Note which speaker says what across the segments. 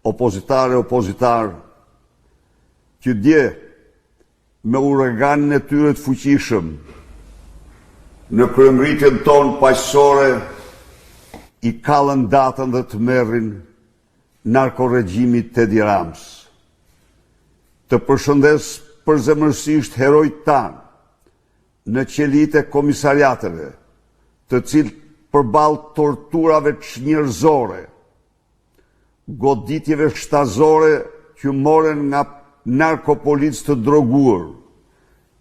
Speaker 1: opozitar, që dje me uraganin e tyre të fuqishëm, në kryemëritjen tonë paqësore, i kallën datën dhe të merrin narkoregjimit Edi Rams. Të përshëndes përzemërsisht herojt tanë në qelit e komisariateve, të cilët përballë torturave çnjerëzore, goditjeve shtazore që moren nga narkopolicë të droguar,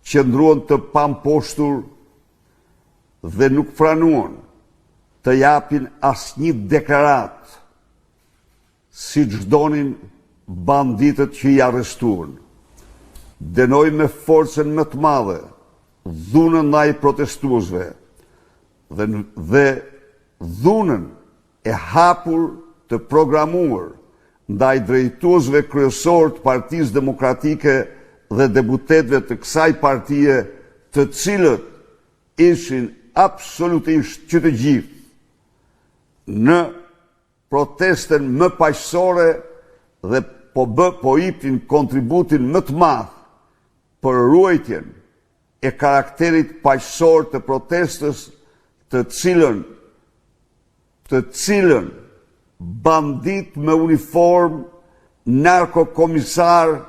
Speaker 1: qëndruan të pamposhtur dhe nuk pranuan të japin asnjë deklarat, si çdonin banditët që i arrestuan. Dënoi me forcën më të madhe dhunën ndaj protestuesve dhe dhunën e hapur të programuar ndaj drejtuesve kryesor të Partisë Demokratike dhe deputetëve të kësaj partie, të cilët ishin absolutisht që të gjithë në protestën më paqësore dhe po iptin kontributin më të madh për ruajtjen e karakterit paqësor të protestës, të cilën bandit me uniform, narkokomisar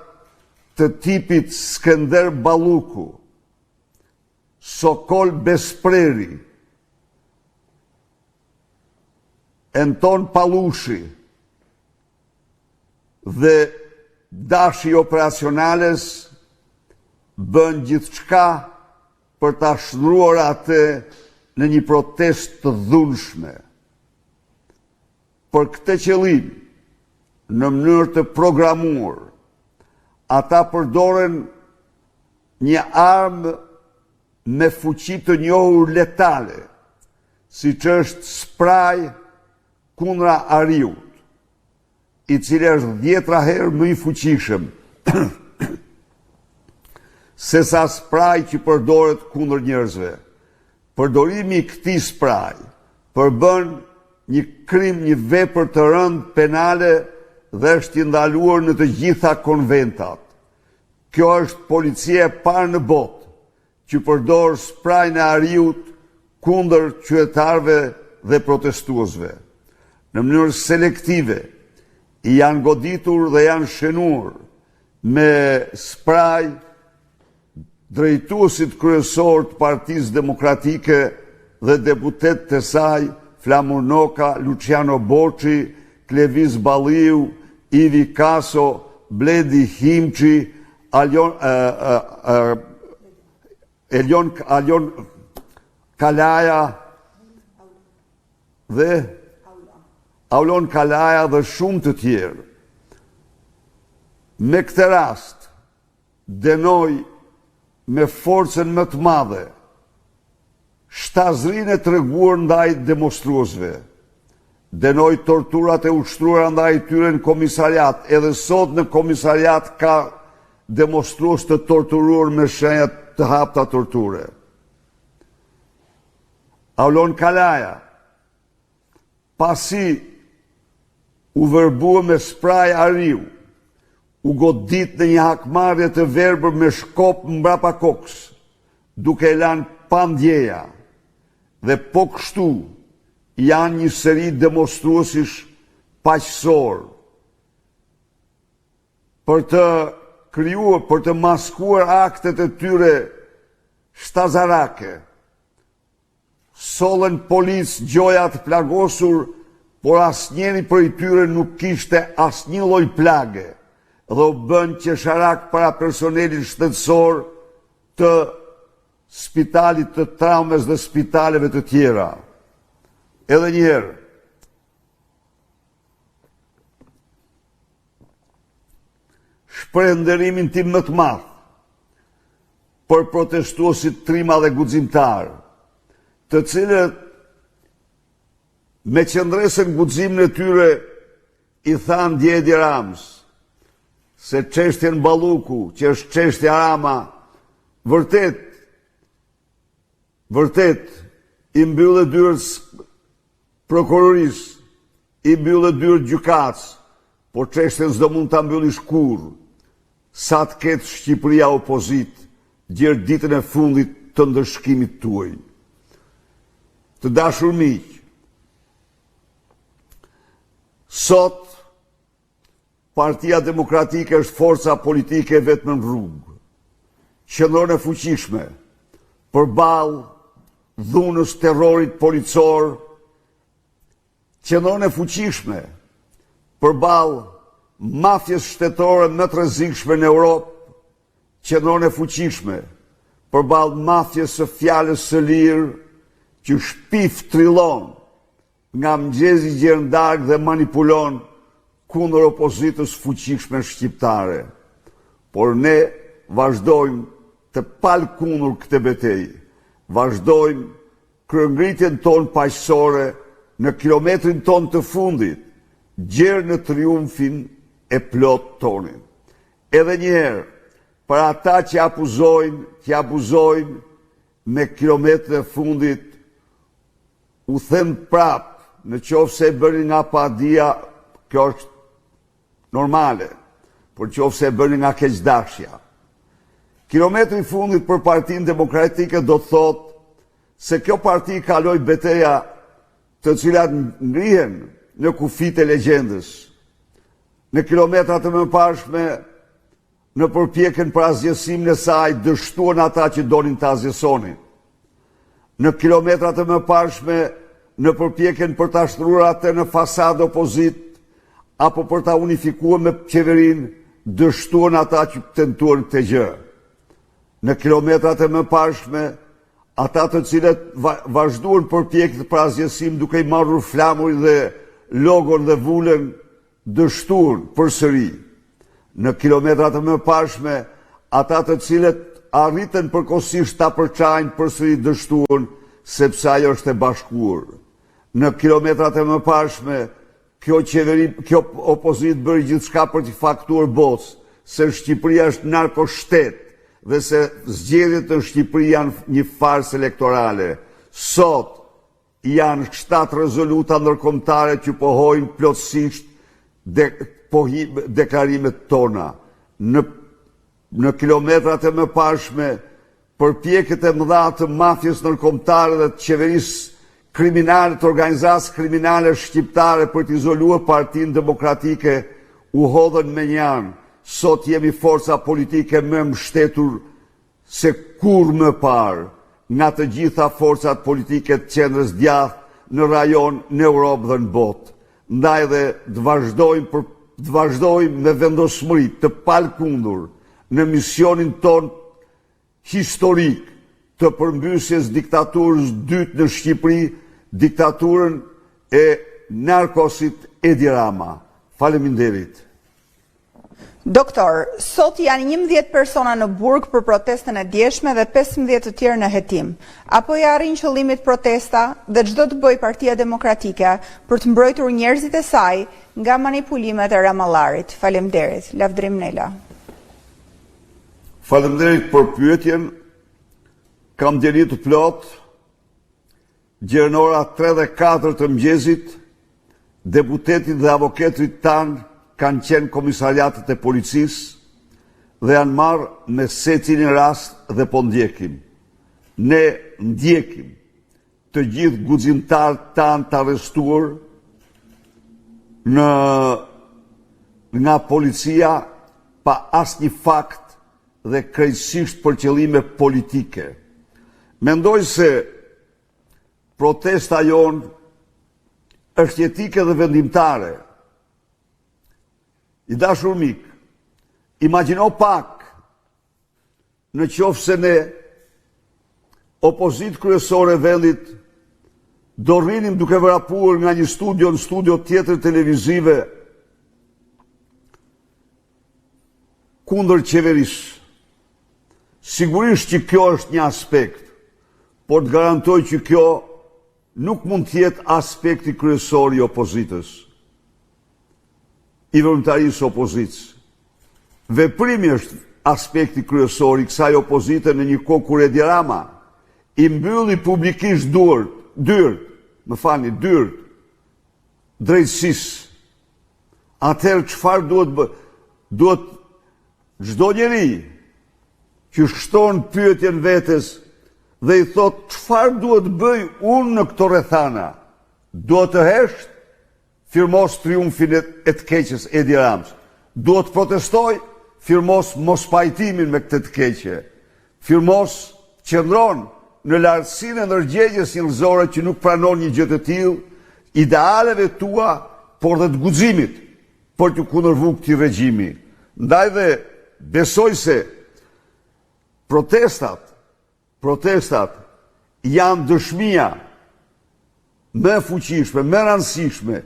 Speaker 1: të tipit Skënder Balluku, Sokol Bespreri, Anton Pallushi dhe Dashi Operacionales bën gjithçka për ta shndruar atë në një protestë të dhunshme. Për këtë qëllim, në mënyrë të programuar, ata përdoren një armë me fuqi të njohur letale, siç është spraj kundra ariut, i cili është 10 herë më i fuqishëm se sa spraj që përdoret kundër njerëzve. Përdorimi i këtij spraj përbën një krim, një vepër të rëndë penale dhe është i ndaluar në të gjitha konventat. Kjo është policia e parë në botë që përdor sprajin e ariut kundër qytetarëve dhe protestuesve. Në mënyrë selektive i janë goditur dhe janë shënuar me spraj drejtuesit kryesor të Partisë Demokratike dhe deputetët të saj, Flamur Noka, Luciano Boçi, Kleviz Balliu, Ivi Kaso, Bledi Himçi, Alion Kalaja dhe Aulon Kalaja dhe shumë të tjerë. Me këtë rast, dënoi me forcën më të madhe shtazrinë e treguar ndaj demonstruesve. Dënoi torturat e ushtruara ndaj tyre në komisariat. Edhe sot në komisariat ka demonstrues të torturuar me shenja të hapta torture. Aulon Kalaja, pasi u verbua me spraj ariu, u godit në një hakmarrje të verbër me shkop mbrapa kokës, duke e lanë pa ndjeja, dhe po kështu janë një seri demonstruesish paqësor për të krijuar, për të maskuar aktet e tyre shtazarake. Sollën policë gjoja të plagosur, por asnjëri prej tyre nuk kishte asnjë lloj plage dhe u bën qesharak para personelit shtetësor të spitalit të traumes dhe spitaleve të tjera. Edhe njerë, shpreh nderimin tim më të madh për protestuesit trima dhe guximtar, të cilët me qëndresën guximin e tyre i thanë dje Edi Rams se çështjen Balluku, që është çështja Rama, vërtet i mbyllë dyert prokurorisë i mbyllë dyrë gjykatës, por çështën s'do mund ta mbyllish kurrë. Sa të ketë Shqipëria opozit, gjerë ditën e fundit të ndëshkimit tuaj. Të dashur miq, sot Partia Demokratike është forca politike vetëm në rrugë, qendron e fuqishme përballë dhunës terrorit policor, qendron e fuqishme përballë mafjes shtetore më të rrezikshme në Europë, qendron e fuqishme përballë mafjes së fjalës së lirë që shpif trillon nga mëngjesi gjerëndark dhe manipulon kundër opozitës fuqishme shqiptare. Por ne vazhdojmë të palkundër këtë betejë. Vazhdojmë kryengritjen tonë paqësore në kilometrin tonë të fundit, gjerë në triumfin e plot tonin. Edhe njëherë, për ata që abuzojnë me kilometrin e fundit, u them prap, në qoftë se bëni nga padia, kjo është normale, por qoftë se bëni nga keqdashja. Kilometri i fundit për Partinë Demokratike do të thotë se kjo parti kaloi betejë të cilat ngrihen në kufit e legjendës. Në kilometrat e mëparshme, në përpjekjen për azgjësimin e saj, dështuan ata që donin të azgjësonin. Në kilometrat e mëparshme, në përpjekjen për ta shtruar atë në fasadë opozit, apo për ta unifikuar me qeverinë, dështuan ata që tentuan këtë gjë. Në kilometrat e mëparshme, ata të cilët vazhduan përpjekjet për azgjësim duke i marrur flamurin dhe logon dhe vulën, dështuan përsëri. Në kilometrat e mëparshme, ata të cilët arritën përkohësisht ta përçajnë përsëri dështuan sepse ajo është e bashkuar. Në kilometrat e mëparshme, kjo opozit bëri gjithçka për të faktuar botës se Shqipëria është narkoshtet dhe se zgjedhjet në Shqipëri janë një farsë elektorale. Sot janë 7 rezoluta ndërkombëtare që pohojnë plotësisht deklarimet tona. Në kilometrat e mëparshme, përpjekjet e mëdha të mafjes ndërkombëtare dhe të qeverisë kriminale, të organizatës kriminale shqiptare për të izoluar Partinë Demokratike u hodhën me një anë. Sot jemi forca politike më mbështetur se kur më parë nga të gjitha forcat politike të qendrës djathtë në rajon, në Europë dhe në botë. Ndaj dhe të vazhdojmë me vendosmëri të palkundur në misionin ton historik të përmbysjes diktaturës dytë në Shqipëri, diktaturën e narkosit Edi Rama. Faleminderit.
Speaker 2: Doktor, sot janë 11 persona në burg për protestën e djeshme dhe 15 të tjerë në hetim. Apo ja arrin qëllimit protesta dhe çdo të bëj Partia Demokratike për të mbrojtur njerëzit e saj nga manipulimet e Ramallarit. Faleminderit. Lavdrim Nela.
Speaker 1: Faleminderit për pyetjen. Kam djeli të plot. Gjerën ora 3 dhe 4 të mëngjesit, deputetit dhe avoketit tanë kanë qenë komisariatet e policisë dhe janë marrë me secilin rast dhe po ndjekim. Ne ndjekim të gjithë guximtarët tanë të arrestuar nga policia pa asnjë fakt dhe krejtësisht për qëllime politike. Mendoj se protesta jonë është jetike dhe vendimtare. I dashur mik, imagjino pak në qoftë se ne, opozitë kryesore e vendit, do rrinim duke vrapuar nga një studio në studio tjetër televizive kundër qeverisë. Sigurisht që kjo është një aspekt, por të garantoj që kjo nuk mund të jetë aspekti kryesor i opozitës, i vërmëtarisë opozitës. Veprimi është aspekti kryesor i kësaj opozite në një kohë kur Edi Rama i mbylli publikisht dyrt drejtësisë, atëherë çfarë duhet bë? Duhet çdo njeri që shton pyetjen vetes dhe i thot çfarë duhet bëj unë në këto rrethana? Duhet të hesht, firmos triumfin e të keqes Edi Ramës. Duhet protestoj, firmos mos pajtimin me këtë të keqe. Firmos qëndron në lartësinë e ndërgjegjes njerëzore që nuk pranon një gjë të tillë, idealeve tua, por dhe të guximit për të kundërvru këtij regjimi. Ndaj dhe besoj se protestat janë dëshmia më e fuqishme, më e rëndësishme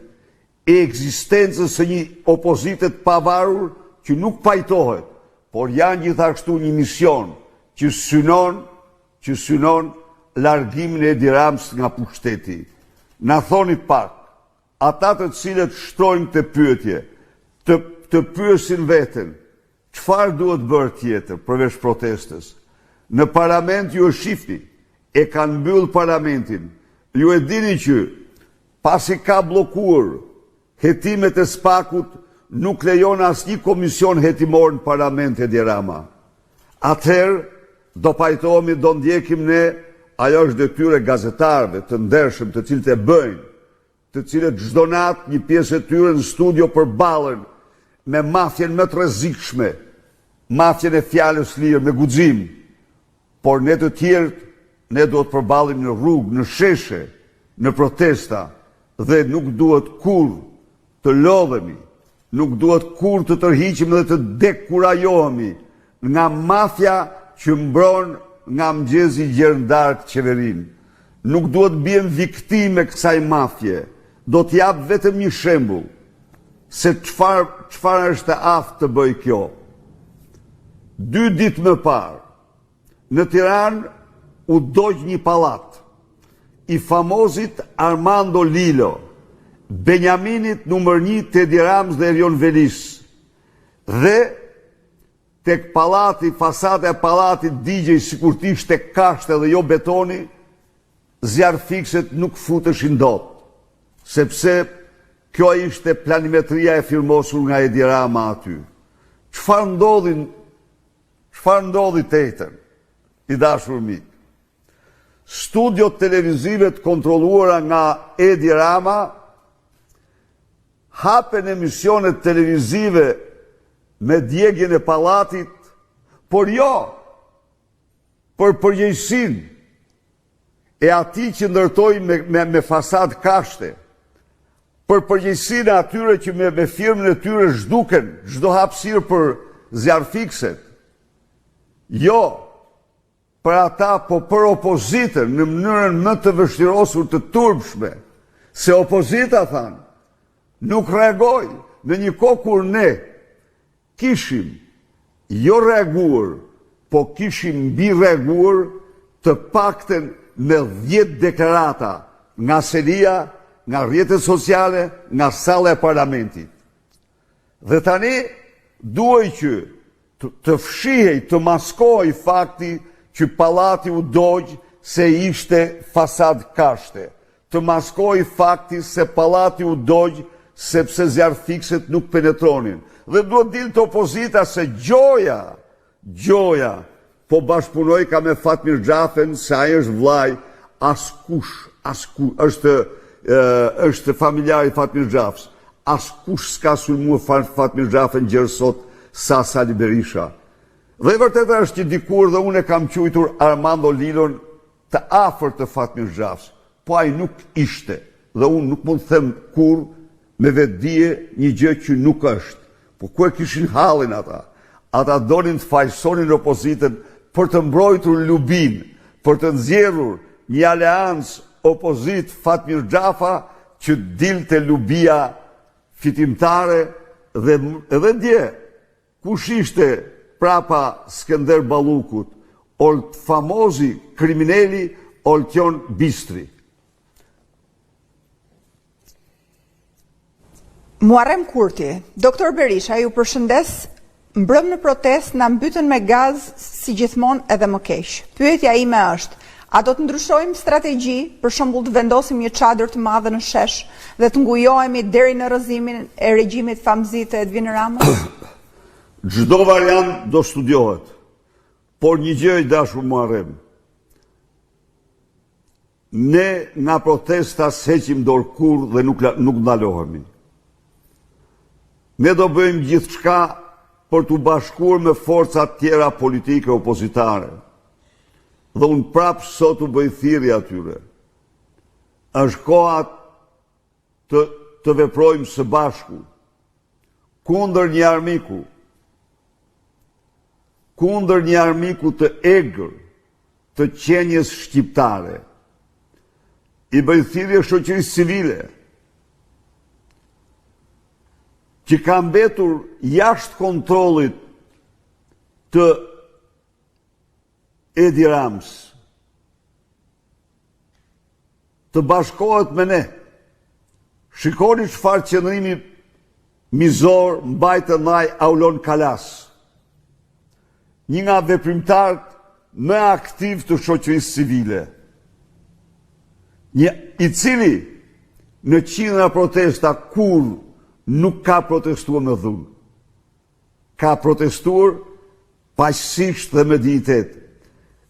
Speaker 1: e ekzistencës së një opozite të pavarur që nuk pajtohet, por janë gjithashtu një mision që synon largimin e Edi Ramës nga pushteti. Na thoni pak, ata të cilët shtrojnë këtë pyetje, të pyesin veten, çfarë duhet bërë tjetër përveç protestës? Në parlament ju e shifni, e kanë mbyll parlamentin. Ju e dini që pasi ka bllokuar hetimet e SPAK-ut, nuk lejon asnjë komision hetimor në parlament Edi Rama. Atëherë do pajtohemi, do ndjekim ne, ajo është detyrë e gazetarëve të ndershëm, të cilët e bëjnë, të cilët çdo natë një pjesë e tyre në studio përballen me mafjen më të rrezikshme, mafjen e fjalës lirë, me guxim. Por ne të tjerët, ne duhet përballim në rrugë, në sheshe, në protesta, dhe nuk duhet kur të lodhemi, nuk duhet kur të tërhiqim dhe të dekurajohemi nga mafja që mbron nga mëngjesi gjerëndark qeverinë. Nuk duhet bien viktime kësaj mafje. Do t'jap vetëm një shembull se çfarë është e aftë të bëj kjo. 2 ditë më parë, në Tiranë u dogj një pallat i famozit Armando Lilo, Benjaminit numër 1 të Edi Ramës dhe Erion Velis. Dhe tek pallati, fasada e pallatit digjej sikur të ishte kashte dhe jo betoni, zjarfikset nuk futeshin dot, sepse kjo ishte planimetria e firmosur nga Edi Rama aty. Çfarë ndodhi tjetër, i dashur mik? Studiot televizive të kontrolluara nga Edi Rama hapen emisionet televizive me djegjen e pallatit, por jo për përgjegjësinë e atij që ndërtoi me fasad kashte, për përgjegjësinë e atyre që me firmën e tyre zhduken çdo hapësirë për zjarfikset. Jo për ata, po për opozitën në mënyrën më të vështirosur, të turpshme, se opozita, thanë, nuk reagoi në një kohë kur ne kishim jo reaguar, po kishim mbi reaguar të paktën me 10 deklarata nga selia, nga rrjetet sociale, nga salla e parlamentit. Dhe tani duhej që të fshihej, të maskohej fakti që pallati u dogj se ishte fasad kashte. Të maskohej fakti se pallati u dogj sepse zjarfikset nuk penetronin. Dhe duhet dilte opozita se gjoja, po bashkëpunoj ka me Fatmir Xhafen, se ai është vllai, askush, është familjar i Fatmir Xhafës. Askush s'ka sulmuar Fatmir Xhafen gjerësot sa Sali Berisha. Dhe vërtet është që dikur dhe unë e kam quajtur Armando Lilon të afërt të Fatmir Xhafës, po ai nuk ishte, dhe unë nuk mund të them kur me vetdije një gjë që nuk është. Po ku e kishin hallin ata? Ata donin të fajsonin opozitën për të mbrojtur Lubin, për të nxjerrur një aleancë opozit Fatmir Xhafa që dilte Lubia fitimtare, dhe edhe dje kush ishte prapa Skënder Ballukut, famozi kriminali Oltjon Bistri.
Speaker 2: Muarrem Kurti, Doktor Berisha ju përshëndes, mbrëm në protest na mbytën me gaz si gjithmonë edhe më keq. Pyetja ime është, A do të ndryshojmë strategji, për shembull të vendosim një çadër të madhe në shesh dhe të ngujohemi deri në rrëzimin e regjimit famëzit të Edvin Ramës?
Speaker 1: Çdo variant do studiohet, por një gjë i dashur muarrem. Ne nga protesta s'heqim dorë kurrë dhe nuk ndalohemi. Ne do bëjmë gjithçka për të bashkuar me forcat tjera politike opozitare. Dhe unë prapë sot u bëj thirrje atyre. Është koha të veprojmë së bashku kundër një armiku të egër të qenjes shqiptare. I bëj thirrje shoqërisë civile që ka mbetur jashtë kontrollit të Edi Ramës, të bashkohet me ne. Shikoni çfarë qëndrimi mizor mbajtë ndaj Aulon Kalas, një nga veprimtarët më aktiv të shoqërisë civile, i cili në qindra protesta kur nuk ka protestuar me dhunë. Ka protestuar paqësisht dhe me dinjitet.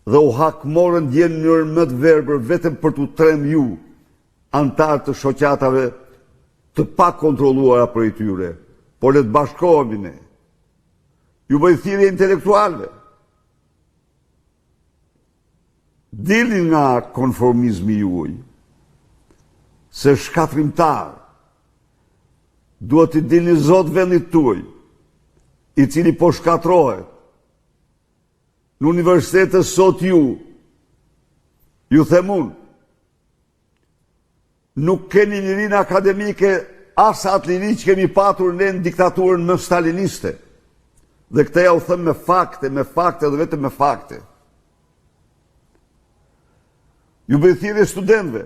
Speaker 1: Dhe u hakmorën djenë në mënyrë më të verbër vetëm për të trem ju, antarë të shoqatave të pa kontrolluara për i tyre, por le të bashkohemi ne. Ju bëj thirrje intelektualve. Dilni nga konformizmi juaj, se shkatrimtar, duhet të dilni zot vendit tuaj, i cili po shkatrohet. Në universitetet sot ju them unë, nuk keni lirinë akademike as atë liri që kemi patur ne në diktaturën më staliniste. Dhe këtë ja u them me fakte dhe vetëm me fakte. Ju bëj thirrje studentëve.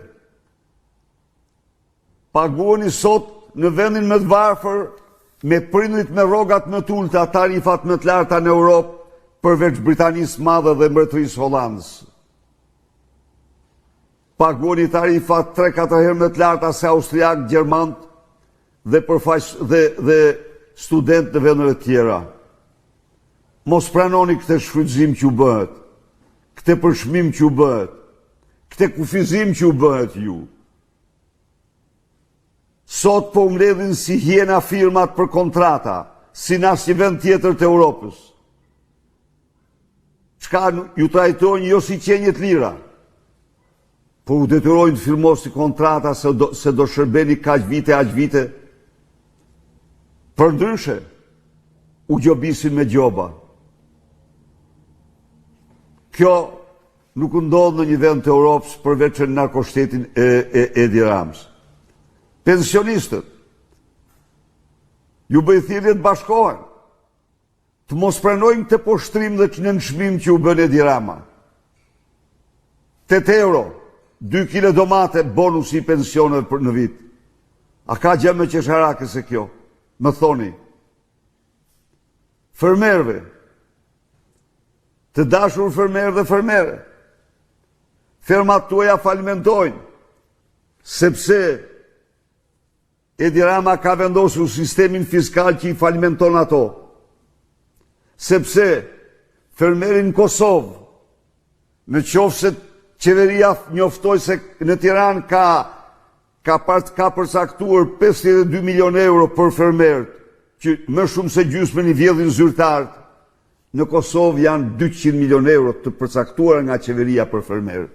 Speaker 1: Paguani sot në vendin më të varfër me prindrit me rrogat më të ulta, tarifat më të larta në Europë, përveç Britanisë Madhe dhe Mbretërisë Hollandës. Paguani tarifat 3-4 herë më të larta se austriak, gjermant dhe student në vendeve tjera. Mos pranoni këtë shfrytëzim që u bëhet, këtë përshmim që u bëhet, këtë kufizim që u bëhet ju. Sot po mbledhin si hiena firmat për kontrata, si në asnjë vend tjetër të Europës. Çka ju trajtojnë jo si qenjet lira, por u detyrojnë të firmosni kontrata se do shërbeni kaq vite. Përndryshe, u gjobisin me gjoba. Kjo nuk ndodh në një vend të Europës përveç në narkoshtetin e Edi Ramës. Pensionistët, ju bëj thirrje të bashkohen, të mos pranojmë të poshtrim dhe të nënshmim që u bën Edi Rama. 8 euro, 2 kile domate, bonus i pensioneve për në vit. A ka gjë më qesharake se kjo? Më thoni. Fermerëve, të dashur fermerë dhe fermere, fermat tuaja falimentojnë, sepse Edi Rama ka vendosur sistemin fiskal që i falimenton ato. Sepse fermerin Kosovë, në qoftë se qeveria njoftoi se në Tiranë ka përcaktuar 52 milion euro për fermerët, që më shumë se gjysmën i vjedhin zyrtarët, në Kosovë janë 200 milion euro të përcaktuar nga qeveria për fermerët.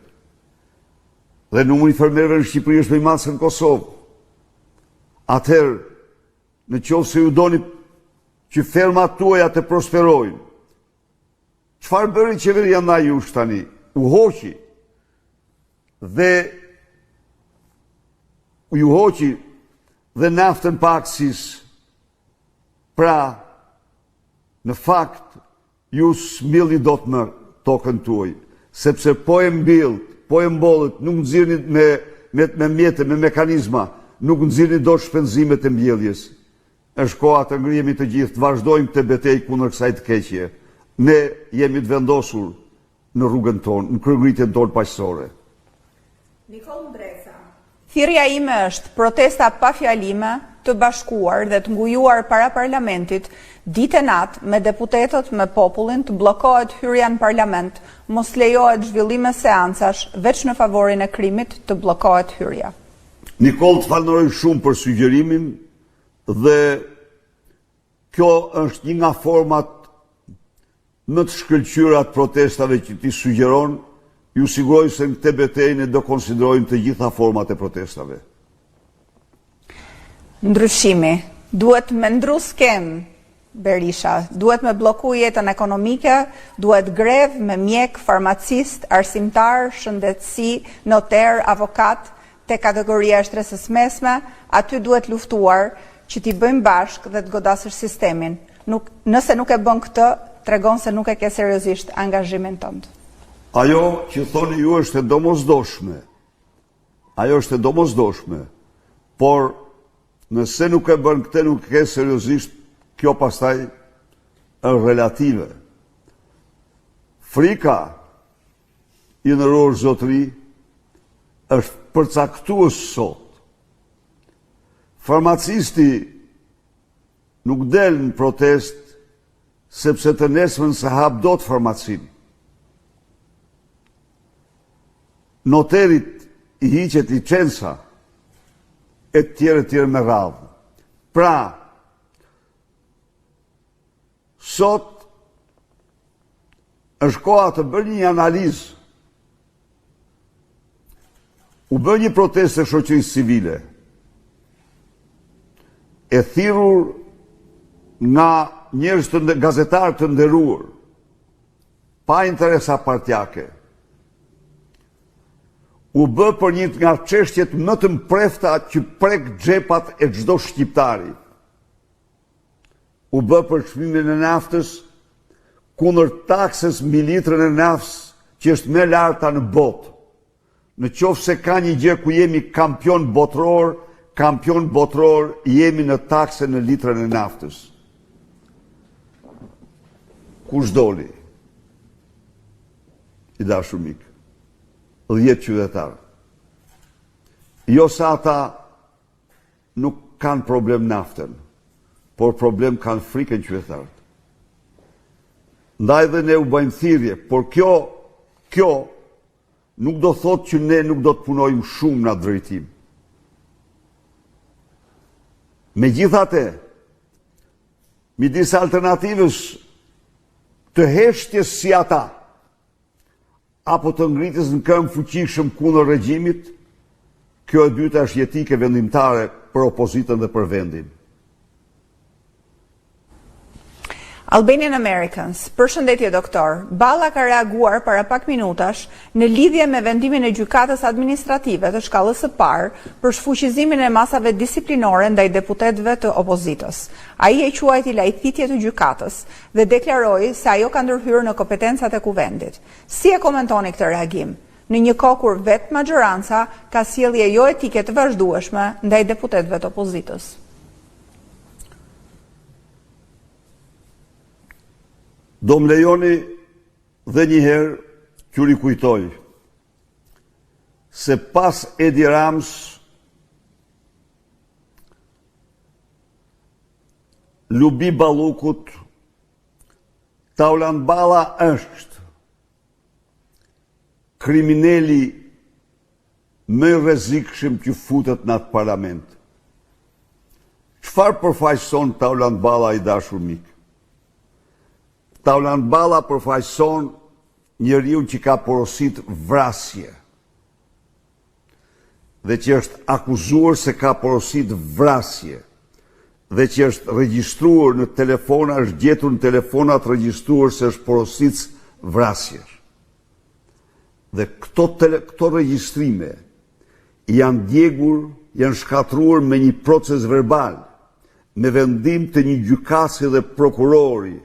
Speaker 1: Dhe numri i fermerëve në Shqipëri është më i madh se në Kosovë. Atëherë, në qoftë se ju doni që fermat tuaja të prosperojnë, çfarë bëri qeveria ndaj jush tani? U hoqi dhe naftën pa aksis. Pra, në fakt, ju s'mbillni dot më tokën tuaj, sepse po e mbillt, po e mbollët, nuk nxirrni me mjete, me mekanizma, nuk nxirrni dot shpenzimet e mbjelljes. Është koha të ngrihemi të gjithë, të vazhdojmë këtë betejë kundër kësaj të keqje. Ne jemi të vendosur në rrugën tonë, në kryengritjen tonë paqësore.
Speaker 2: Nikol Ndresa. Thirrja ime është protesta pa fjalime, të bashkuar dhe të ngujuar para parlamentit, ditë e natë me deputetët, me popullin, të bllokohet hyrja në parlament, mos lejohet zhvillime seancash, veç në favorin e krimit, të bllokohet hyrja.
Speaker 1: Nikol, të falenderoj shumë për sugjerimin dhe kjo është një nga format më të shkëlqyera të protestave që ti sugjeron. Ju siguroj se në këtë betejë ne do konsiderojmë të gjitha format e protestave.
Speaker 2: Ndryshimi. Duhet me ndru skem, Berisha. Duhet me bloku jetën ekonomike, duhet grev me mjek, farmacist, arsimtar, shëndetësi, noter, avokat, te kategoria e shtresës mesme, aty duhet luftuar që t'i bëjmë bashk dhe të godasësh sistemin. Nëse nuk e bën këtë, tregon se nuk e ke seriozisht angazhimin tënd.
Speaker 1: Ajo që thoni ju është e domosdoshme. Ajo është e domosdoshme. Por nëse nuk e bën këtë, nuk e ke seriozisht, kjo pastaj është relative. Frika i nderuar zotëri është përcaktues sot. Farmacisti nuk del në protest sepse të nesërmen se hap dot farmacin. Noterit i hiqet licenca e tjere me radhë. Pra, sot është koha të bërë një analizë. U bë një protestë e shoqërisë civile, e thirrur nga njerëz gazetarë të nderuar, pa interesa partjake. U bë për një nga çështjet më të mprefta që prek xhepat e çdo shqiptari. U bë për çmimin e naftës, kundër taksës mbi litrën e naftës që është më e larta në botë. Në qoftë se ka një gjë ku jemi kampion botror jemi në taksën në litrën e naftës. Kush doli? I dashur mik, 10 qytetarë. Jo sa ata nuk kanë problem naftën, por problem kanë frikën qytetarët. Ndaj dhe ne u bëjmë thirrje, por kjo nuk do thot që ne nuk do të punojmë shumë në atë drejtim. Megjithatë, midis alternativës të heshtjes si ata, apo të ngritjes në këmbë fuqishëm kundër regjimit, kjo e dyta është jetike vendimtare për opozitën dhe për vendin.
Speaker 2: Albanian Americans, përshëndetje doktor, Balla ka reaguar para pak minutash në lidhje me vendimin e gjykatës administrative të shkallës së parë për shfuqizimin e masave disiplinore ndaj deputetëve të opozitës. Ai e quajti lajthitje të gjykatës dhe deklaroi se ajo ka ndërhyrë në kompetencat e kuvendit. Si e komentoni këtë reagim? Në një kohë kur vetë majoranca ka sjellje jo etike të vazhdueshme ndaj deputetëve të opozitës.
Speaker 1: Do më lejoni dhe njëherë që rikujtoj se pas Edi Rams Lubi Ballukut, Tauland Balla është krimineli më i rrezikshëm që futet në atë parlament. Çfarë përfaqëson Tauland Balla, i dashur mik? Tauland Balla përfaqëson njeriu që ka porosit vrasje dhe që është akuzuar se ka porosit vrasje dhe që është regjistruar në telefona, është gjetur në telefonat regjistruar se është porosit vrasje. Dhe këto regjistrime janë djegur, janë shkatruar me një proces verbal, me vendim të një gjykatësi dhe prokurori,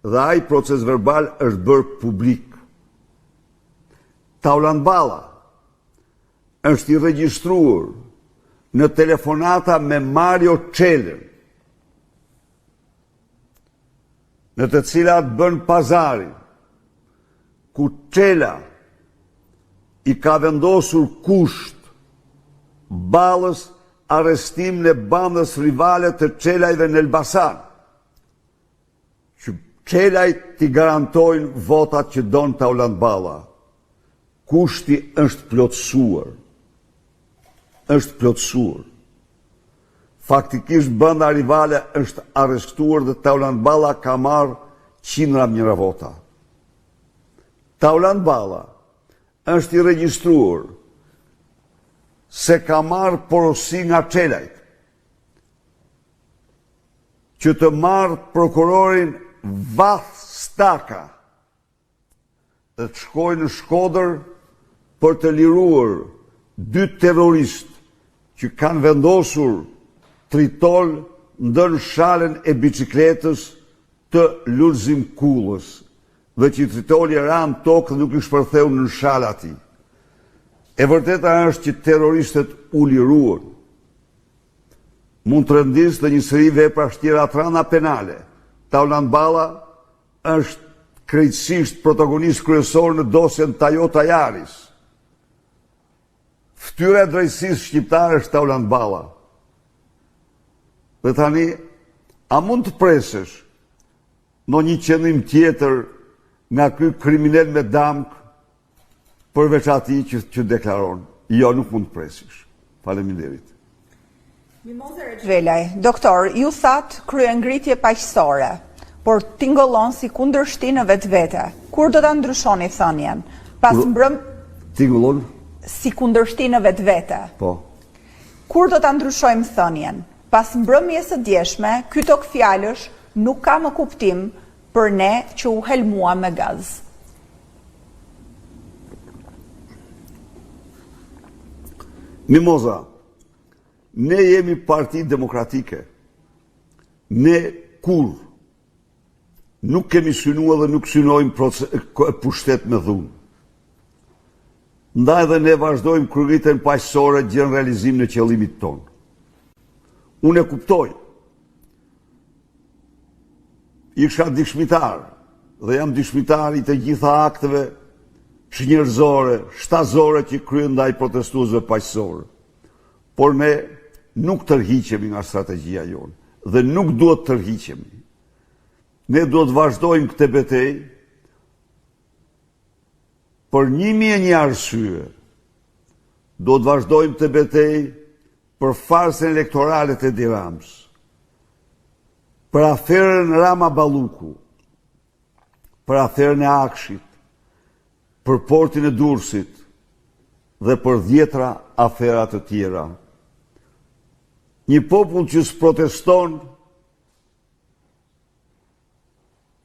Speaker 1: dhe ai proces verbal është bërë publik. Tauland Balla është i regjistruar në telefonata me Mario Çelën, në të cilat bën pazari, ku Çela i ka vendosur kusht Ballës arrestimin e bandës rivale të Çelajve në Elbasan, që Çelajt t'i garantojnë votat që don Tauland Balla. Kushti është plotësuar. Faktikisht banda rivale është arrestuar dhe Tauland Balla ka marrë qindra mijëra vota. Tauland Balla është i regjistruar se ka marrë porosi nga Çelajt që të marrë prokurorin Vath Staka dhe të shkojë në Shkodër për të liruar 2 terroristë që kanë vendosur tritol ndër shalën e bicikletës të Lulzim Kullës dhe që tritoli ran tokë dhe nuk i shpërtheu në shalë ati. E vërteta është që terroristët u liruan. Mund të rëndisë dhe një sëri vepra tjera trana penale. Tauland Balla është krejtësisht protagonist kryesor në dosjen Toyota Yaris. Ftyra e drejtësisë shqiptare është Tauland Balla. Dhe tani, a mund të presësh në një qëllim tjetër nga ky kriminal me damk përveç atij që deklaron? Jo, nuk mund të presësh. Faleminderit.
Speaker 2: Mimoza Rexhelaj, doktor, ju thatë kryengritje paqësore, por tingëllon si kundërshti në vetvete. Kur do ta ndryshoni thënien? Pas
Speaker 1: Tingëllon?
Speaker 2: Si kundërshti në vetvete.
Speaker 1: Po.
Speaker 2: Kur do ta ndryshojmë thënien? Pas mbrëmjes së djeshme, ky tok fjalësh nuk ka më kuptim për ne që u helmua me gaz.
Speaker 1: Mimoza, ne jemi parti demokratike. Ne kur nuk kemi synua dhe nuk synojmë pushtet me dhunë. Ndaj dhe ne vazhdojmë kryerjen paqësore gjën realizim në qëllimit tonë. Unë e kuptoj. Isha dëshmitar dhe jam dëshmitar i të gjitha akteve njerëzore, shtazore që kryen ndaj protestuesve paqësorë. Por ne nuk tërhiqemi nga strategjia jonë dhe nuk duhet tërhiqemi. Ne duhet vazhdojmë këtë betejë për 1001 arsye. Do të vazhdojmë të betejë për farsën elektorale të Edi Ramës, për aferën Rama Balluku, për aferën e Akshit, për portin e Durrësit dhe për 10 afera të tjera. Një popull që s'proteston,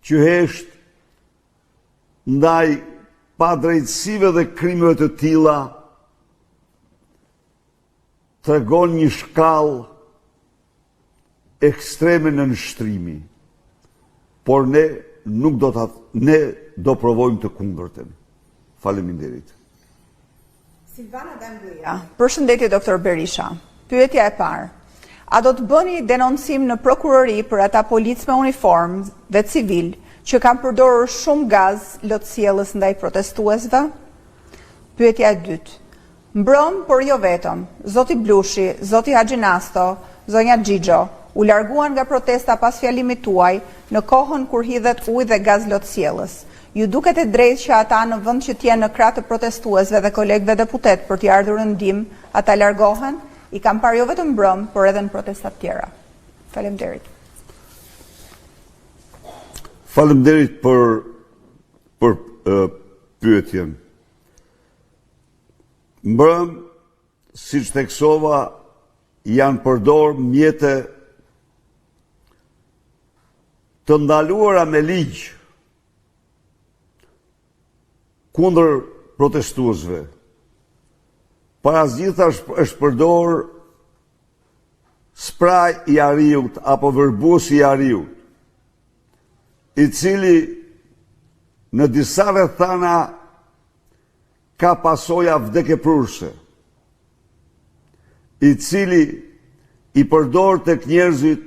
Speaker 1: që hesht ndaj padrejtësive dhe krimeve të tilla, tregon një shkallë ekstreme në nështrimi. Por ne nuk do provojmë të kundërten. Faleminderit.
Speaker 2: Silvana Dambuja. Përshëndetje doktor Berisha. Pyetja e parë. A do të bëni denoncim në prokurori për ata policë me uniformë dhe civil që kanë përdorur shumë gaz lotësielës ndaj protestuesve? Pyetja e dytë. Mbrëm, por jo vetëm, zoti Blushi, zoti Haxhinasto, zonja Xhixho u larguan nga protesta pas fjalimit tuaj në kohën kur hidhet ujë dhe gaz lotësielës. Ju duket e drejtë që ata në vend që t'jenë në krah të protestuesve dhe kolegëve deputet për t'i ardhur në ndihmë, ata largohen? I kam parë jo vetëm mbrëm, por edhe në protestat tjera. Faleminderit.
Speaker 1: Faleminderit për pyetjen. Mbrëm, siç theksova, janë përdor mjete të ndaluara me ligj kundër protestuesve. Parazitha është përdor spraj i ariut apo vërbues i ariut, i cili në disa rrethana ka pasoja vdekjeprurse, i cili i përdor tek njerëzit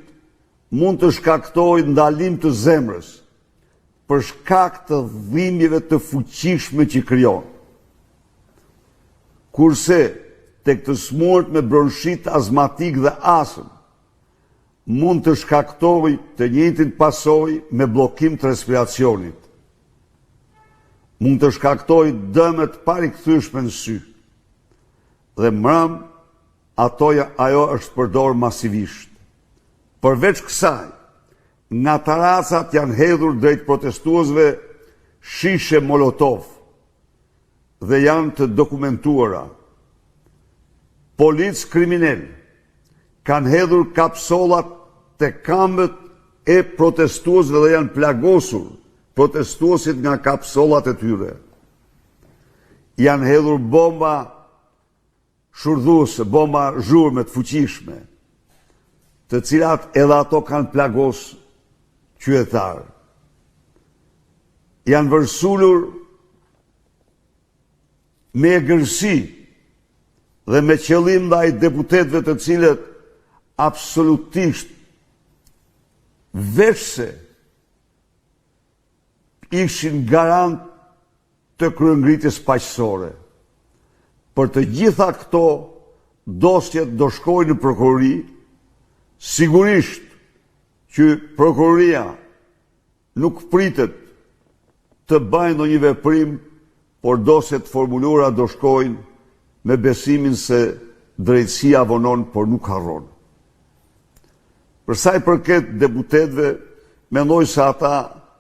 Speaker 1: mund të shkaktojë ndalim të zemrës, për shkak të dhimbjeve të fuqishme që krijon. Kurse tek të smurt me bronshit azmatik dhe astëm mund të shkaktojë të njëjtin pasojë me bllokim të respiracionit. Mund të shkaktojë dëme të parikthyer në sy. Dhe mbrëm ajo është përdorur masivisht. Përveç kësaj, nga taracat janë hedhur drejt protestuesve shishe Molotov dhe janë të dokumentuara. Policë kriminal kanë hedhur kapsollat te kambët e protestuesve dhe janë plagosur protestuesit nga kapsollat e tyre. Janë hedhur bomba shurdhuese, bomba zhurme të fuqishme, të cilat edhe ato kanë plagos qytetar. Janë vërsulur me egërsi dhe me qëllim ndaj deputetëve të cilët absolutisht veçse ishin garant të kryengritjes paqësore. Për të gjitha këto dosjet do shkojnë në prokurori, sigurisht që prokuroria nuk pritet të bëjë ndonjë veprim, por dosjet formuluara do shkojnë me besimin se drejtësia vonon, por nuk harron. Për sa i përket deputetëve, mendoj se ata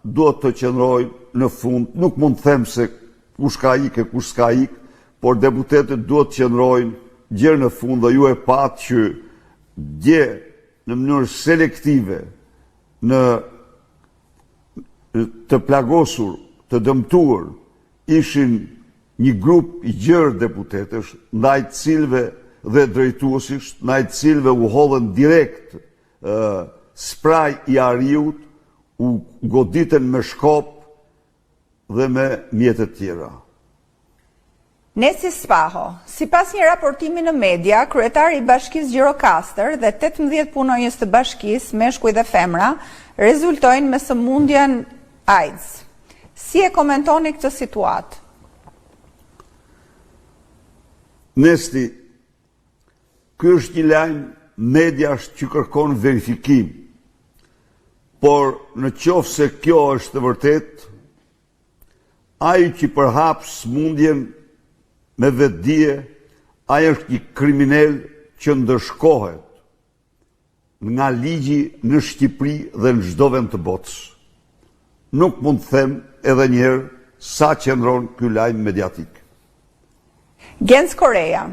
Speaker 1: duhet të qëndrojnë në fund, nuk mund të them se kush ka ikë, kush s'ka ikë, por deputetët duhet të qëndrojnë gjerë në fund dhe ju e patë që dje në mënyrë selektive, në të plagosur, të dëmtuar, ishin një grup i gjerë deputetësh, ndaj të cilëve dhe drejtuesish, ndaj të cilëve u hodhën direkt spraj i ariut, u goditën me shkop dhe me mjetët tjera.
Speaker 2: Nesi Spaho, sipas një raportimi në media, kryetari i Bashkisë Gjirokastër dhe 18 punonjës të bashkisë, meshkuj dhe femra, rezultojnë me sëmundjen AIDS. Si e komentoni këtë situatë?
Speaker 1: Nesti, ky është një lajm mediash që kërkon verifikim, por në qoftë se kjo është e vërtet, ai që përhap sëmundjen me vetdije, ai është një kriminal që ndëshkohet nga ligji në Shqipëri dhe në çdo vend të botës. Nuk mund të them edhe një herë sa qëndron ky lajm mediatik.
Speaker 2: Gens Korea.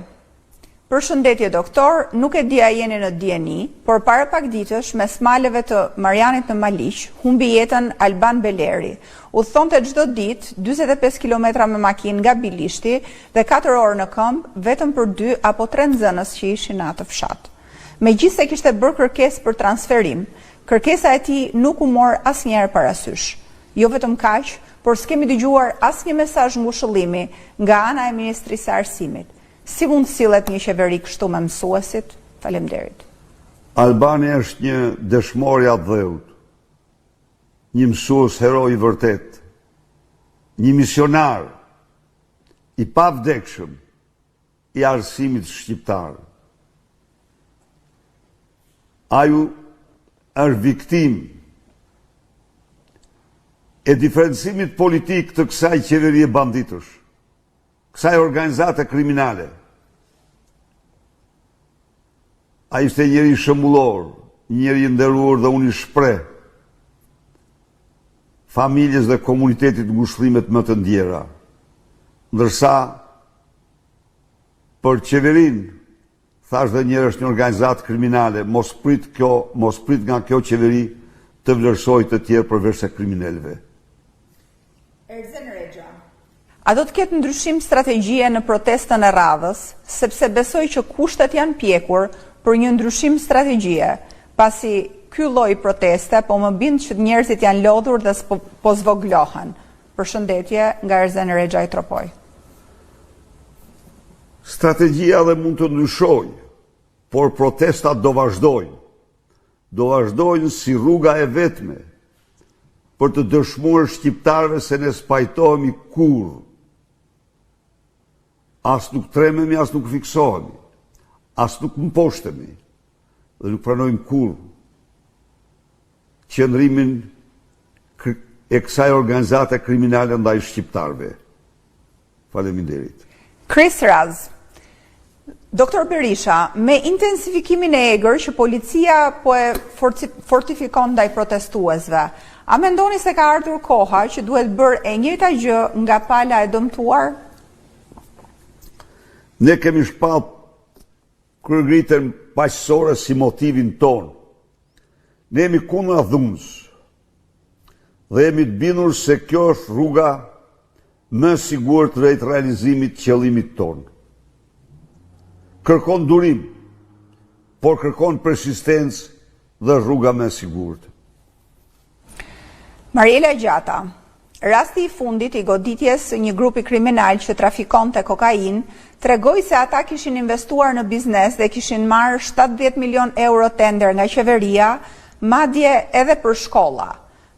Speaker 2: Përshëndetje doktor, nuk e di a jeni në dieni, por para pak ditësh mes maleve të Marianit në Maliq, humbi jetën Alban Beleri. Udhëtonte çdo ditë 45 kilometra me makinë nga Bilishti dhe 4 orë në këmbë, vetëm për 2 apo 3 nxënës që ishin në atë fshat. Megjithëse kishte bërë kërkesë për transferim, kërkesa e tij nuk u mor asnjëherë parasysh. Jo vetëm kaq, por s'kemi dëgjuar asnjë mesazh ngushëllimi nga ana e Ministrisë së Arsimit. Si mund sillet një qeveri kështu me mësuesit? Faleminderit.
Speaker 1: Albani është një dëshmor i dheut, një mësues hero i vërtet, një misionar i pavdekshëm i arsimit shqiptar. Ai është viktim e diferencimit politik të kësaj qeverie banditësh, kësaj organizate kriminale. Ai ishte njëri shëmbullor, njëri nderuar dhe unë i shpreh familjes dhe komunitetit ngushëllimet më të ndjera. Ndërsa për qeverinë, thash dhe njërë është një organizatë kriminale, mos prit nga kjo qeveri të vlerësoj të tjerë përveç se kriminalëve.
Speaker 2: A do të ketë ndryshim strategjie në protestën e radhës, sepse besoj që kushtet janë pjekur për një ndryshim strategjie, pasi ky lloj proteste po më bind që njerëzit janë lodhur dhe po zvoglohen. Përshëndetje nga Erzen Rexha i Tropoj.
Speaker 1: Strategjia dhe mund të ndryshojë, por protestat do vazhdojnë. Do vazhdojnë si rruga e vetme për të dëshmuar shqiptarëve se ne spajtohemi kur. As nuk trememi, as nuk fiksohemi, as nuk mposhtemi dhe nuk pranojmë kur qëndrimin e kësaj organizate kriminale ndaj shqiptarëve. Faleminderit.
Speaker 2: Kris Raz. Doktor Berisha, me intensifikimin e egrë që policia po e fortifikon ndaj protestuesve, a mendoni se ka ardhur koha që duhet bërë e njëjta gjë nga pala e dëmtuar?
Speaker 1: Ne kemi shpall kërgritën paqësore si motivin ton. Ne jemi kundër dhunës dhe jemi të bindur se kjo është rruga më sigurt drejt realizimit të qëllimit ton. Kërkon durim, por kërkon persistencë dhe rruga më sigurt.
Speaker 2: Mariela Gjata, rasti i fundit i goditjes një grupi kriminal që trafikonte kokainë tregoi se ata kishin investuar në biznes dhe kishin marrë 70 milion euro tender nga qeveria, madje edhe për shkolla.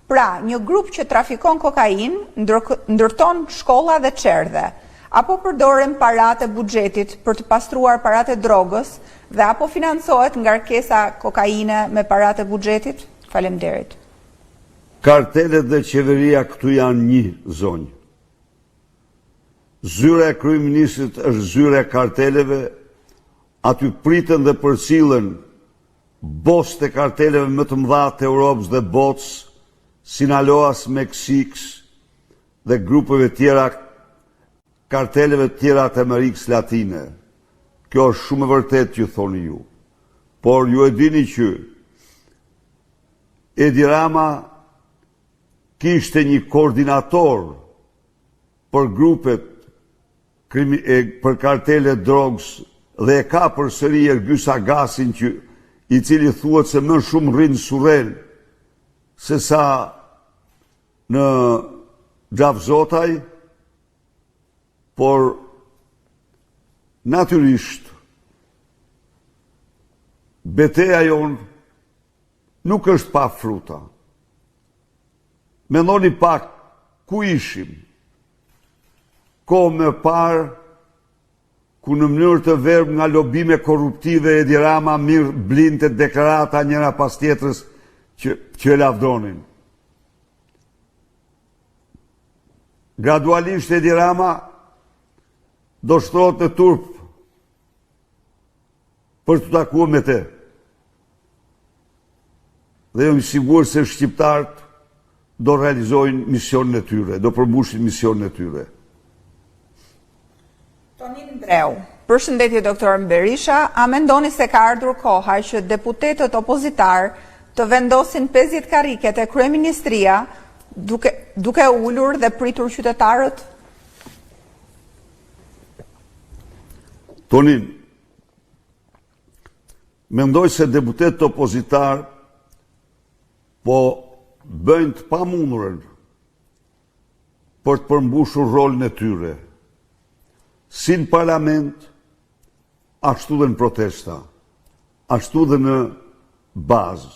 Speaker 2: Pra, një grup që trafikon kokainë ndërton shkolla dhe çerdhe, apo përdoren paratë e buxhetit për të pastruar paratë e drogës dhe apo financohet ngarkesa kokaine me paratë e buxhetit? Faleminderit.
Speaker 1: Kartelet dhe qeveria këtu janë një zonjë. Zyra e kryeministrit është zyra e karteleve, aty pritën dhe përcillen bost e karteleve më të mëdha të Europës dhe botës, Sinaloas, Meksik dhe grupeve tjera, karteleve tjera të Amerikës Latine. Kjo është shumë e vërtet që thoni ju. Por ju e dini që Edi Rama kishte një koordinator për grupet për kartelet drogës dhe e ka përsëri Ergjys Agasin i cili thuhet se më shumë rrinë Surrel se sa në Gjavzotaj, por natyrisht beteja jonë nuk është pa fruta. Mendoni pak ku ishim kohë më parë, ku në mënyrë të verbë nga lobime korruptive Edi Rama mirë blinte deklarata njëra pas tjetrës që e lavdonin. Gradualisht Edi Rama do shtrohet në turp për të takuar me te. Dhe jam i sigurt se shqiptarët do realizojnë misionin e tyre, do përmbushin misionin e tyre.
Speaker 2: Tonin Ndreu, përshëndetje doktor Berisha, a mendoni se ka ardhur koha që deputetët opozitar të vendosin 50 karriket e kryeministria duke ulur dhe pritur qytetarët?
Speaker 1: Tonin, mendoj se deputetët opozitar po bëjnë të pamundurën për të përmbushur rolin e tyre, si në parlament, ashtu dhe në protesta, ashtu dhe në bazë.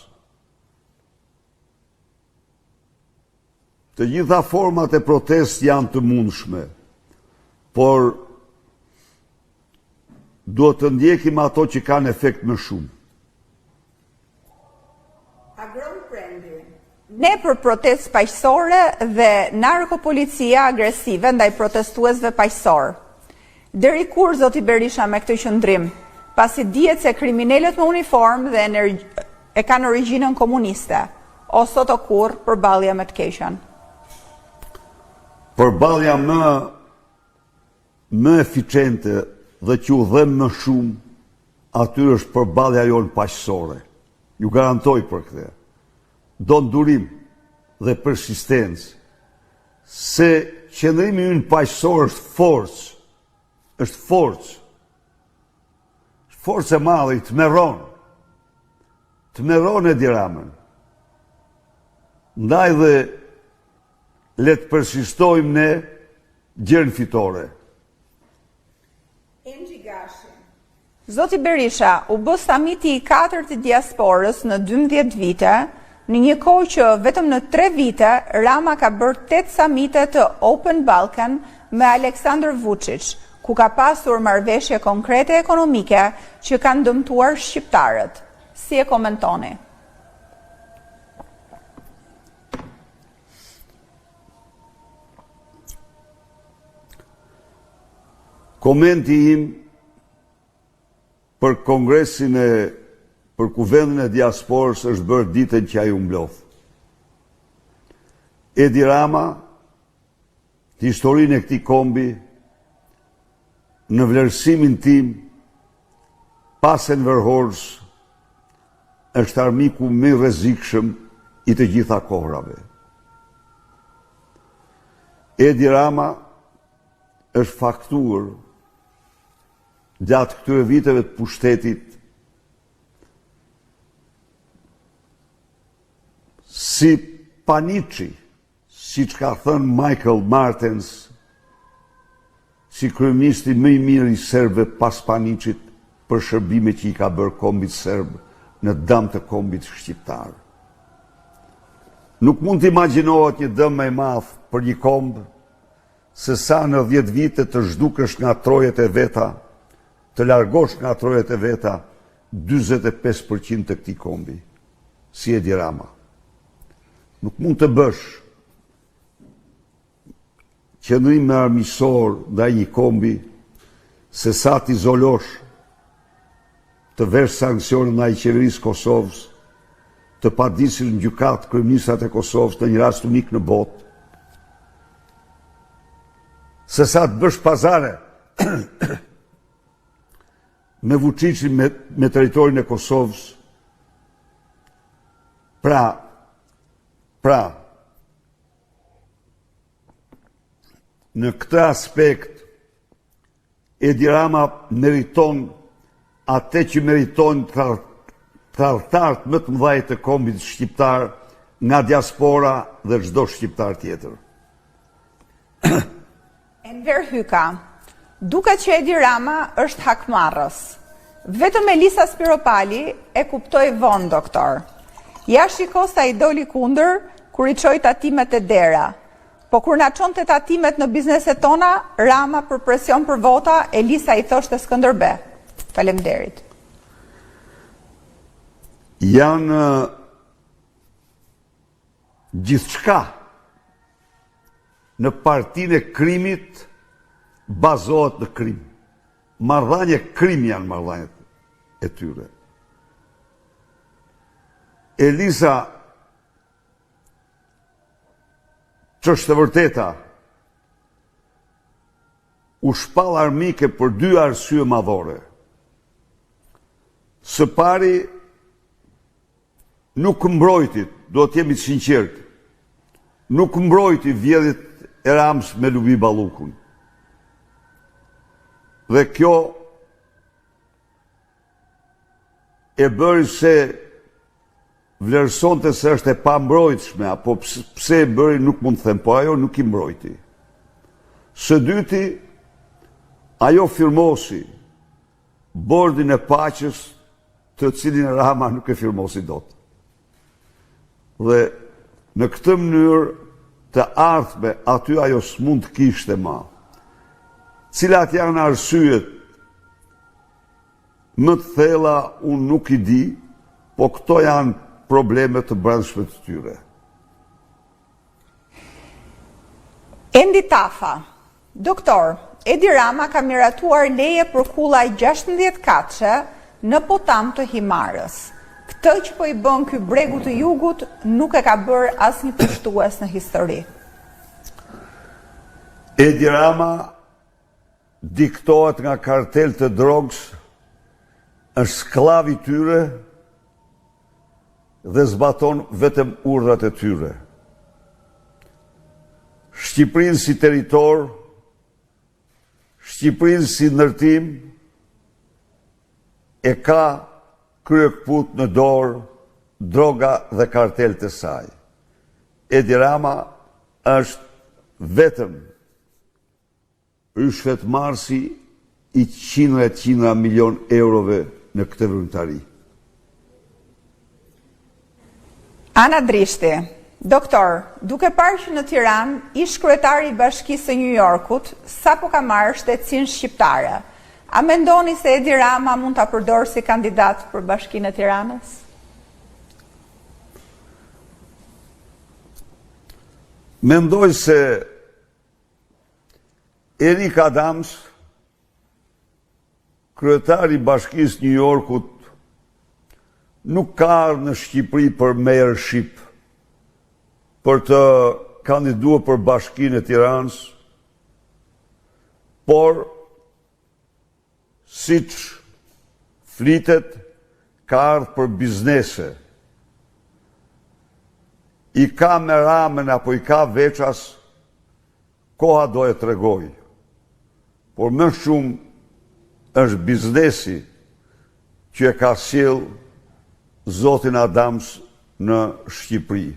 Speaker 1: Të gjitha format e protest janë të mundshme, por duhet të ndjekim ato që kanë efekt më shumë.
Speaker 2: Ne për protestë paqësore dhe narkopolicia agresive ndaj protestuesve paqësor. Deri kur zoti Berisha me këtë qëndrim, pasi dihet se kriminalët me uniformë dhe e kanë origjinën komuniste, o sot o kur përballja me të keqen?
Speaker 1: Përballja më eficiente dhe që u dhem më shumë, aty është përballja jonë paqësore. Ju garantoj për këtë. Do ndurim dhe persistencë, se qëndrimi ynë paqësor është forcë, është forcë. Forcë e madhe, të meron Edi Ramën. Ndaj dhe le të persistojmë ne gjën fitore.
Speaker 2: Zoti Berisha, u bë samiti i 4 të diasporës në 12 vite në një kohë që vetëm në 3 vite Rama ka bërë 8 samite të Open Balkan me Aleksandar Vučić, ku ka pasur marrëveshje konkrete ekonomike që kanë dëmtuar shqiptarët. Si e komentoni?
Speaker 1: Komenti im për kongresin për kuvendin e diasporës është bërë ditën që ai u mblodh. Edi Rama, historinë e këtij kombi, në vlerësimin tim, pas Enver Hoxhës, është armiku më i rrezikshëm i të gjitha kohrave. Edi Rama është faktuar gjatë këtyre viteve të pushtetit si paniçi, siç ka thënë Michael Martens, si kryeministri më i mirë i serbëve pas Paniçit për shërbimet që i ka bërë kombit serb në dëm të kombit shqiptar. Nuk mund të imagjinohet një dëm më i madh për një komb se sa në 10 vite të zhdukësh nga trojet e veta, të largosh nga trojet e veta 45% të këtij kombi, si Edi Rama. Nuk mund të bësh qëndrim me armiqësor ndaj një kombi se sa të izolosh, të vesh sankcione ndaj qeverisë Kosovës, të padisin në gjykatë kryeministrat e Kosovës në një rast unik në botë, se sa të bësh pazare me Vučićin me territorin e Kosovës. Pra, në këtë aspekt, Edi Rama meriton atë që meritojnë tradhtarët më të mëdhenj të kombit shqiptar nga diaspora dhe çdo shqiptar tjetër.
Speaker 2: Enver Hyka, duket që Edi Rama është hakmarrës. Vetëm Elisa Spiropali e kuptoi vonë, doktor. Ja shiko sa i doli kundër kur i çoi tatimet e dera. Po kur na çonte tatimet në bizneset tona, Rama për presion për vota, Elisa i thoshte Skënderbe. Faleminderit.
Speaker 1: Janë gjithçka në partinë e krimit bazohet në krim. Marrëdhënie krim janë marrëdhëniet e tyre. Elisa, ç'është e vërteta, u shpall armike për 2 arsye madhore. Së pari, nuk mbrojti, do të jemi të sinqert, nuk mbrojti vjedhjet e Ramës me Lubi Ballukun. Dhe kjo e bëri se vlerësonte se është e pambrojtshme, apo pse e bëri nuk mund të them, po ajo nuk i mbrojti. Së dyti, ajo firmosi bordin e paqes të cilin Rama nuk e firmosi dot. Dhe në këtë mënyrë të ardhme aty ajo s'mund të kishte ma. Cilat janë arsyet më të thella unë nuk i di, po këto janë probleme të brendshme të tyre.
Speaker 2: Endi Tafa, doktor, Edi Rama ka miratuar leje për kullaj 16 katëshe në Potam të Himarës. Këtë që po i bën ky bregu të jugut nuk e ka bërë asnjë pushtues në histori.
Speaker 1: Edi Rama diktohet nga kartel të drogës, është sklav i tyre dhe zbaton vetëm urdhrat e tyre. Shqipërinë si territor, Shqipërinë si ndërtim, e ka kryekput në dorë droga dhe kartel të saj. Edi Rama është vetëm rishvetmarrësi i qindra milion eurove në këtë vrimtari.
Speaker 2: Ana Drishti, doktor, duke parë që në Tiranë, ish kryetari i Bashkisë së New Yorkut, sapo ka marrë shtetësinë shqiptare, a mendoni se Edi Rama mund ta përdorë si kandidat për Bashkinë e Tiranës?
Speaker 1: Mendoj se Erik Adams, kryetari i Bashkisë New Yorkut, nuk ka ardhur në Shqipëri për mayorship, për të kandiduar për Bashkinë e Tiranës, por siç flitet, ka ardhur për biznese. I ka me Ramën apo i ka Veças, koha do e tregoj. Por më shumë është biznesi që e ka sjell Zotin Adams në Shqipëri.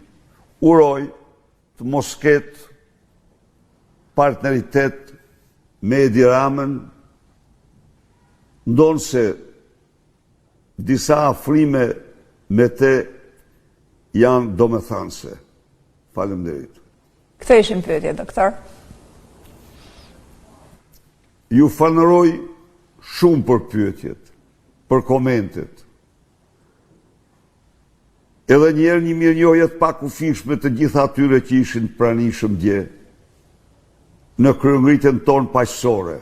Speaker 1: Uroj të mos ketë partneritet me Edi Ramën, ndonë se disa afrime me te janë domethënëse. Faleminderit.
Speaker 2: Këtë ishim pyetje, doktor.
Speaker 1: Ju falenderoj shumë për pyetjet, për komentet. Edhe njerë një mirënjohje të pakufishme të gjitha atyre që ishin pranishëm dje në kryengritjen tonë paqësore.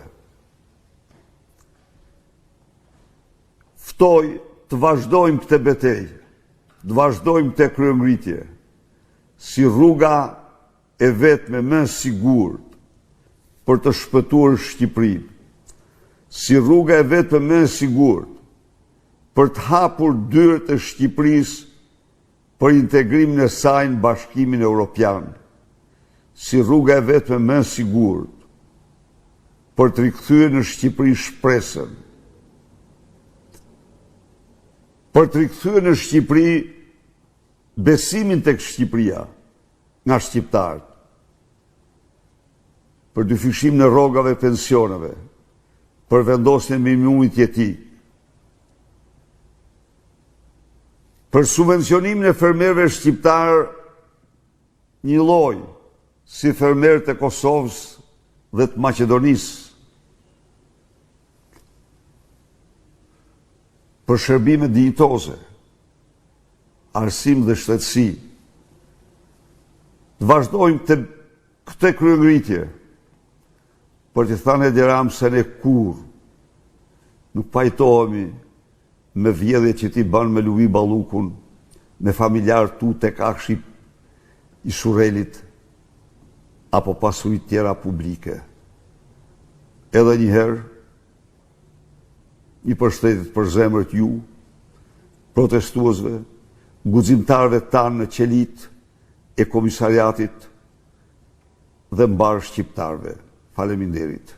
Speaker 1: Ftoj të vazhdojmë këtë betejë, të vazhdojmë këtë kryengritje, si rruga e vetme më e sigurt për të shpëtuar Shqipërinë, si rruga e vetme më e sigurt për të hapur dyert e Shqipërisë për integrimin e saj në Bashkimin Evropian, si rruga e vetme më e sigurt për të rikthyer në Shqipëri shpresën, për të rikthyer në Shqipëri besimin tek Shqipëria nga shqiptarët, për dyfishim në rrogave e pensioneve, për vendosjen e minimumit jetik, për subvencionimin e fermerëve shqiptar një lloj si fermerët e Kosovës dhe të Maqedonisë, për shërbime dinjitoze, arsim dhe shtetësi. Të vazhdojmë të këtë kryengritje për të thënë Edi Ramës se ne kur nuk pajtohemi me vjedhje që ti bën me Luvi Ballukun, me familjarë tu tek Akshi i Surrelit, apo pasurit tjera publike. Edhe njëherë, një përshëndetje për zemrët ju, protestuesve, guximtarëve tanë në qelit e komisariatit dhe mbar shqiptarëve. Faleminderit.